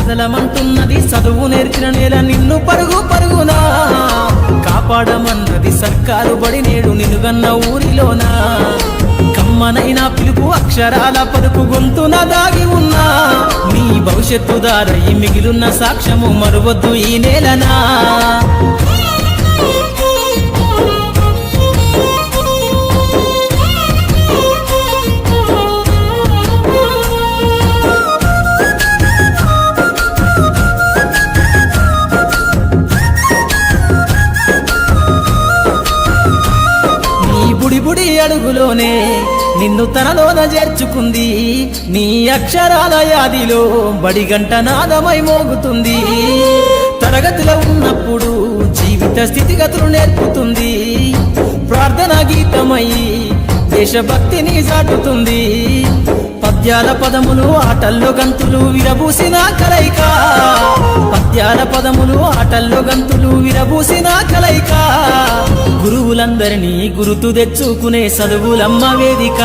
కదలమంటున్నది చదువు నేర్చిన నేల నిన్ను పరుగు పరుగునా కాపాడమన్నది సర్కారు బడి నేడు నిలుగన్న ఊరిలోనా కమ్మనైనా పిలుపు అక్షరాల పలుకు గొంతున దాగి ఉన్నా నీ భవిష్యత్తు దారై మిగిలున్న సాక్ష్యము మరువద్దు ఈ నేలనా బుడి బుడి అడుగులోనే నిన్ను తనలోన చేర్చుకుంది నీ అక్షరాల యాదిలో బడిగంట నాదమై మోగుతుంది తరగతిలో ఉన్నప్పుడు జీవిత స్థితిగతులు నేర్పుతుంది ప్రార్థన గీతమై దేశభక్తిని చాటుతుంది పద్యాల పదములు ఆటల్లో గంతులు విరబూసిన కలయిక పద్యాల పదములు ఆటల్లో గంతులు విరబూసిన కలయిక గురువులందరినీ గురుతు తెచ్చుకునే చదువులమ్మ వేదిక